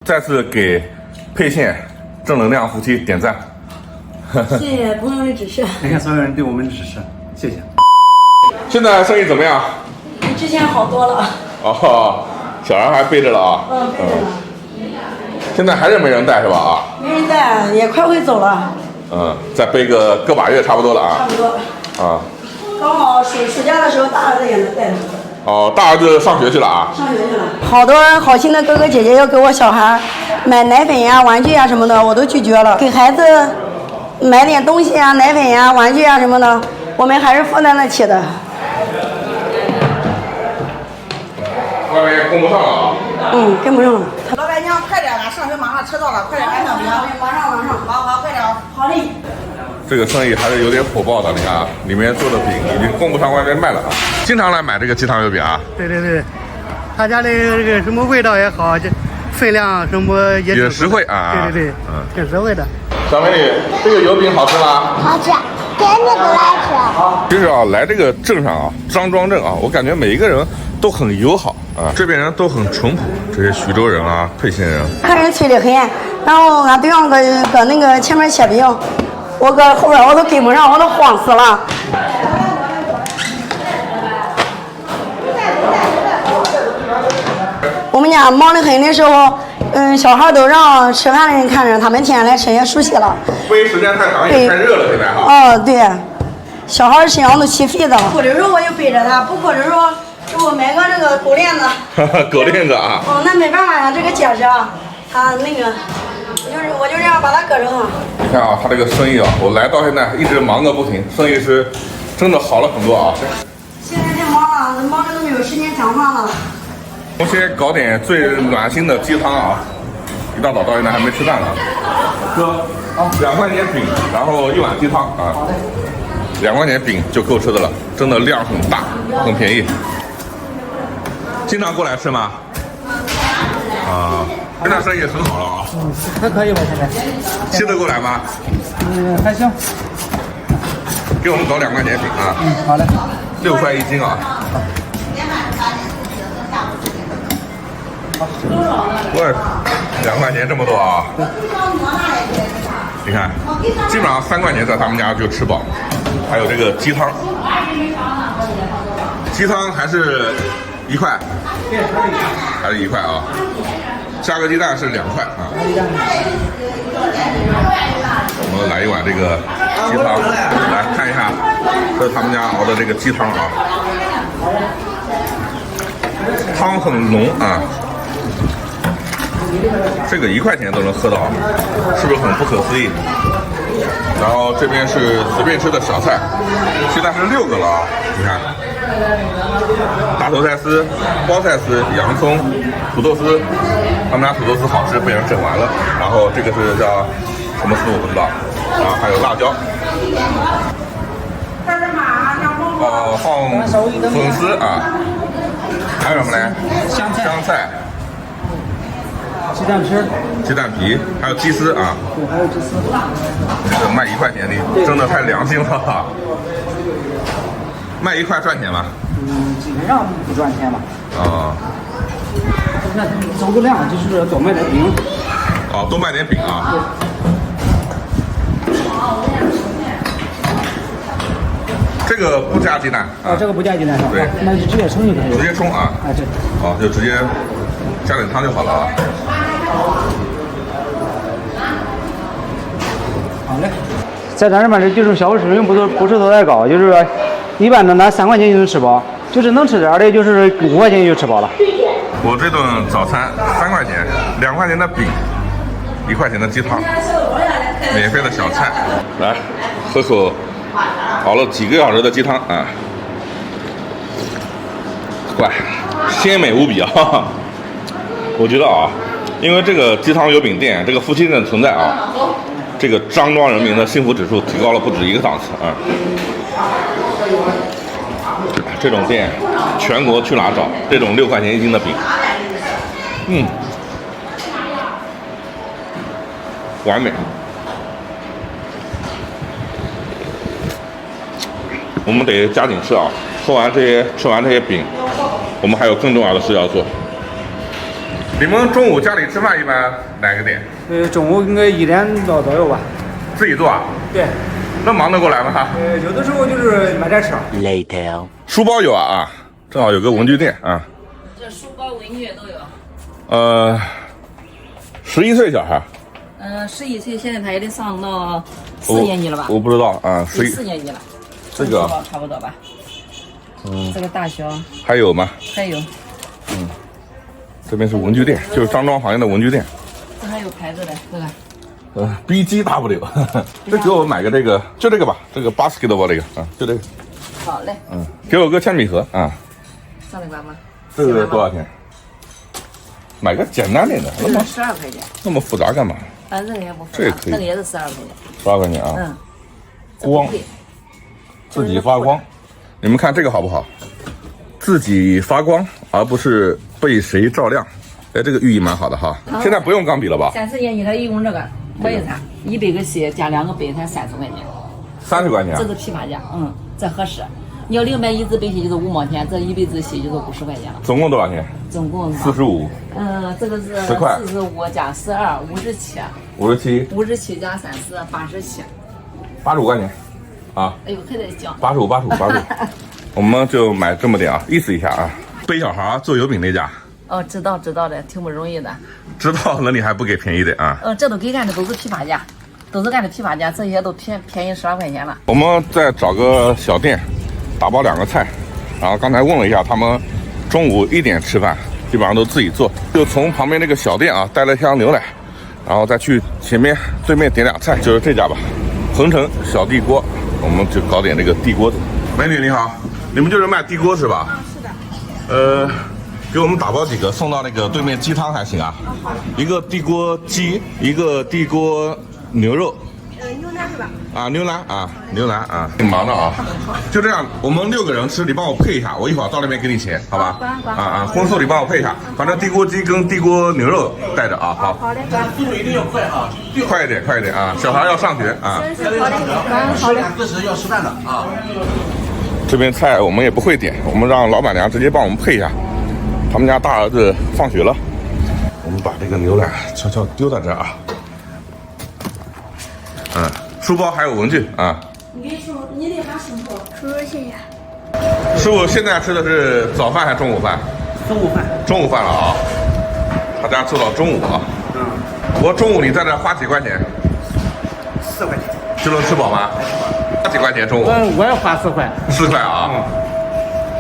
再次给沛县正能量夫妻点赞。谢谢朋友的支持，感谢所有人对我们的支持，谢谢。现在生意怎么样？比之前好多了。哦，小孩还背着了啊。背着了。现在还是没人带是吧？啊。没人带，也快会走了。再背个把月差不多了啊。差不多。啊。刚好暑假的时候，大儿子也能带着。哦，大儿子上学去了啊。上学去了。好多好心的哥哥姐姐要给我小孩买奶粉呀、玩具呀什么的，我都拒绝了。给孩子买点东西啊，奶粉呀、玩具呀什么的，我们还是负担得起的。外面也供不上了啊。跟不上了。老板娘，快点啊！上学马上迟到了，快点赶上饼。马上，好，快点。好嘞。这个生意还是有点火爆的，你看啊，里面做的饼已经供不上外面卖了啊。经常来买这个鸡汤油饼啊。对，他家的这个什么味道也好，这分量什么也实惠啊。对，挺实惠的。小美女，这个油饼好吃吗？好吃，给你个来吃。其实啊，来这个镇上啊，张庄镇啊，我感觉每一个人都很友好啊，这边人都很淳朴，这些徐州人啊、沛县人。客人催得很，然后俺对象搁那个前面切饼，我搁后边我都跟不上，我都慌死了。我们家忙得很的时候，小孩都让吃饭的人看着，他们天天来吃也熟悉了。背时间太长也太热了，现在哈。哦，对，小孩身上都起痱子了。过的时候我就背着他，不过的时候给我买个那个狗链子。狗链子啊。那没办法呀，这个结实啊，他那个，我就这样把它搁着哈。你看啊，他这个生意啊，我来到现在一直忙个不停，生意是真的好了很多啊。现在太忙了，忙着都没有时间讲话了。我先搞点最暖心的鸡汤啊！一大早到现在还没吃饭呢。哥，2块钱饼，然后1碗鸡汤啊。2块钱饼就够吃的了，真的量很大，很便宜。经常过来吃吗？啊，现在生意很好了啊。还可以吧，现在。吃得过来吗？还行。给我们搞2块钱饼啊。好嘞。6块1斤啊。我2块钱这么多啊！你看，基本上3块钱在他们家就吃饱。还有这个鸡汤，鸡汤还是1块，还是1块啊？加个鸡蛋是2块啊。我们来一碗这个鸡汤，来看一下，这是他们家熬的这个鸡汤啊，汤很浓啊。这个1块钱都能喝到，是不是很不可思议？然后这边是随便吃的小菜，现在是6个了啊！你看，大头菜丝、包菜丝、洋葱、土豆丝，他们家土豆丝好吃，被人整完了。然后这个是叫什么丝我不知道，然后还有辣椒。放粉丝啊，还有什么呢？香菜。鸡蛋皮，鸡蛋皮，还有鸡丝啊。对，还有鸡丝。这个卖1块钱的，真的太良心了。卖1块赚钱吗？基本上不赚钱吧。啊。那走个量就是多卖点饼。哦，多卖点饼啊。这个不加鸡蛋啊？这个不加鸡蛋是吧？对，那就直接冲就可以了。直接冲啊？对。好，就直接加点汤就好了啊。好嘞。在咱这边的就是消费水平不是特别高，就是说一般的拿3块钱就能吃饱，就是能吃点的，就是5块钱就吃饱了。我这顿早餐3块钱，2块钱的饼，1块钱的鸡汤，免费的小菜，来喝口熬了几个小时的鸡汤啊，哇，鲜美无比啊！我觉得啊，因为这个鸡汤油饼店，这个夫妻店的存在啊，这个张庄人民的幸福指数提高了不止1个档次啊！这种店，全国去哪找这种6块钱1斤的饼？完美。我们得加紧吃啊！吃完这些饼，我们还有更重要的事要做。你们中午家里吃饭一般哪个点？中午应该1点左右吧。自己做啊？对。那忙得过来吗？有的时候就是买点吃。Later。书包有啊，正好有个文具店啊。这书包、文具都有。11岁小孩。11岁，现在他也得上到4年级了吧？我不知道啊，4年级了。这个差不多吧。这个大小。还有吗？还有。这边是文具店，就是张庄行业的文具店。这还有牌子的，这个。BGW， 这给我买个这个，就这个吧，这个 basketball 这个啊，就这个。好嘞。给我个铅笔盒啊。上得管吗？这个多少钱？买个简单点的。这个12块钱。那么复杂干嘛？这个也不复杂。这个可以。那个也是12块钱。12块钱啊。光。自己发光。你们看这个好不好？自己发光，而不是被谁照亮。哎，这个寓意蛮好的哈。现在不用钢笔了吧？30年级它一共这个白菜100个鞋加2个白菜30块钱。30块钱。这是批发价，这合适。你要0.1支白鞋就是5毛钱，这100支鞋就是50块钱了。总共多少钱？总共45。这个是10块。45加12，57。57加34，87。85块钱。啊。哎呦，还得讲。85。我们就买这么点啊，意思一下啊。背小孩做油饼那家。知道的，挺不容易的。知道了，你还不给便宜的啊？这都给干的都是批发价，这些都便宜12块钱了。我们再找个小店，打包2个菜，然后刚才问了一下，他们中午1点吃饭，基本上都自己做。就从旁边那个小店啊带了箱牛奶，然后再去对面点2菜，就是这家吧，恒城小地锅，我们就搞点这个地锅子。美女你好，你们就是卖地锅是吧？是的。给我们打包几个，送到那个对面鸡汤还行啊。好。一个地锅鸡，一个地锅牛肉。牛腩是吧？牛腩啊，挺忙的啊。就这样，我们6个人吃，你帮我配一下，我一会儿到那边给你钱，好吧？荤素你帮我配一下，反正地锅鸡跟地锅牛肉带着啊。好嘞。速度一定要快哈，快一点啊，小孩要上学啊。好嘞。这时要吃饭的啊。这边菜我们也不会点，我们让老板娘直接帮我们配一下。他们家大儿子放学了，我们把这个牛奶悄悄丢在这儿啊。书包还有文具啊。你得喊师傅。叔叔谢谢。师傅现在吃的是早饭还是中午饭？中午饭了啊。他家做到中午啊。我中午你在这花几块钱？4块钱。就能吃饱吗？花几块钱中午？我也花4块。4块啊。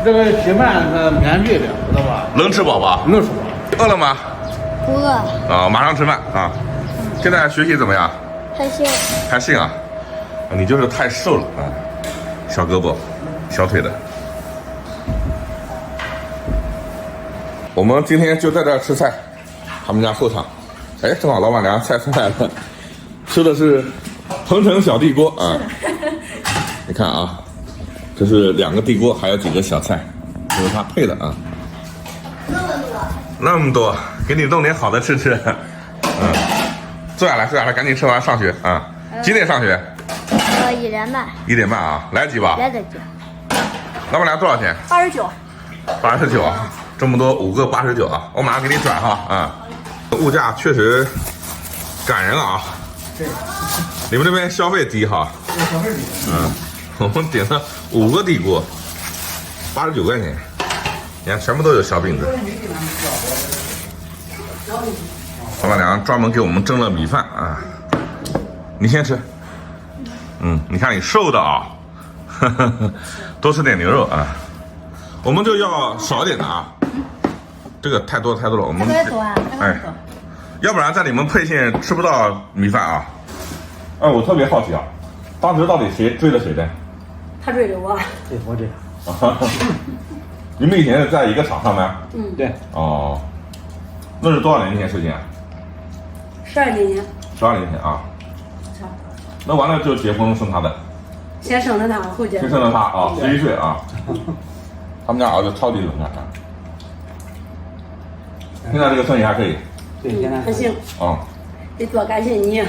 这个稀饭是免费的，知道吧？能吃饱吧？能吃饱。饿了吗？不饿。啊，马上吃饭啊！现在学习怎么样？还行啊。你就是太瘦了啊，小胳膊、小腿的。我们今天就在这儿吃菜，他们家后场。哎，正好老板娘菜送来了，吃的是恒城小地锅啊。你看啊。这是2个地锅，还有几个小菜，这是他配的啊。那么多，给你弄点好的吃吃。坐下来，赶紧吃完上学啊。几点上学1点半。1点半啊，来得及吧？来得及。老板娘多少钱？89啊，这么多5个89啊，我马上给你转哈啊。物价确实感人了啊。对。你们这边消费低哈？消费低。我们点了5个地锅，89块钱。你看，全部都有小饼子。老板娘专门给我们蒸了米饭啊。你先吃。你看你瘦的啊，多吃点牛肉啊。我们就要少一点的啊。这个太多了，我们要不然在你们沛县吃不到米饭啊。我特别好奇啊，当时到底谁追的谁的？他追着我。对，我追。你们以前是在一个厂上班？对。哦，那是多少年前事情啊？12年前。12年前啊。那完了就结婚生他的。先生了他，后结婚。先生了他啊，11岁啊。他们家儿子超级冷淡。现在这个生意还可以。对，现在还行。得多感谢你。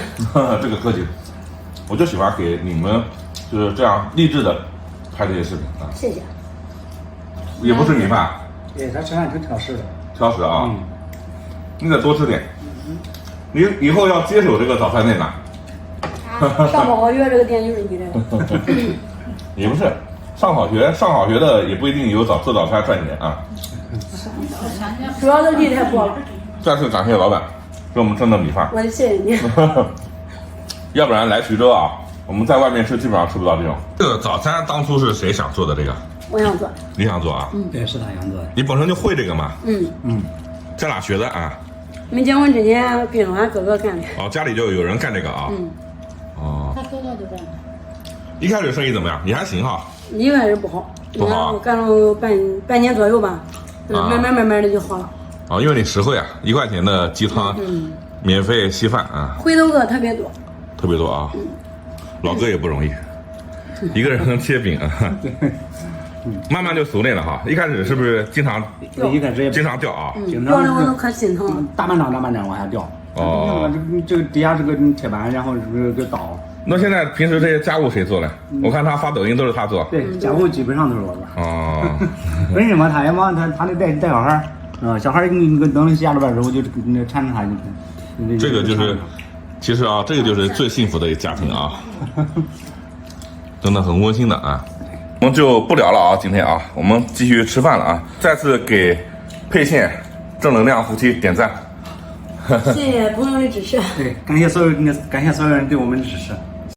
这个客气，我就喜欢给你们就是这样励志的拍这些视频啊。谢谢。也不是米饭。对，他吃饭挺挑食的。挑食啊。你得多吃点。你以后要接手这个早餐店呐。上不好学这个店就是你的。也不是，上好学的也不一定有做早餐赚钱啊。主要是地太多了。再次感谢老板给我们蒸的米饭。我谢谢你。要不然来徐州啊，我们在外面吃基本上吃不到这种。这个早餐当初是谁想做的？这个我想做。你想做啊？对，是他想做的。你本身就会这个吗？嗯，在哪学的啊？没结婚之前跟俺哥哥干的。哦，家里就有人干这个啊。哦。他从小就干。一开始生意怎么样？也还行哈。一开始不好，不好啊我干了半年左右吧，慢慢的就好了。哦，因为你实惠啊，1块钱的鸡汤，免费稀饭啊，回头客特别多。特别多啊。老哥也不容易，一个人能切饼啊。慢慢就熟练了哈。一开始是不是经常一开始也经常掉啊？掉的我都可心疼了。大半张往下掉。哦，这个底下是个铁板，然后是个刀。那现在平时这些家务谁做呢？我看他发抖音都是他做。对，家务基本上都是我做。哦，本身嘛，他也忙，他得带小孩儿，小孩儿你等下了班之后就缠着他就。这个就是，其实啊，这个就是最幸福的一个家庭啊，真的很温馨的啊。我们就不聊了啊，今天啊，我们继续吃饭了啊。再次给沛县正能量夫妻点赞。谢谢朋友的支持。对，感谢所有人对我们的支持。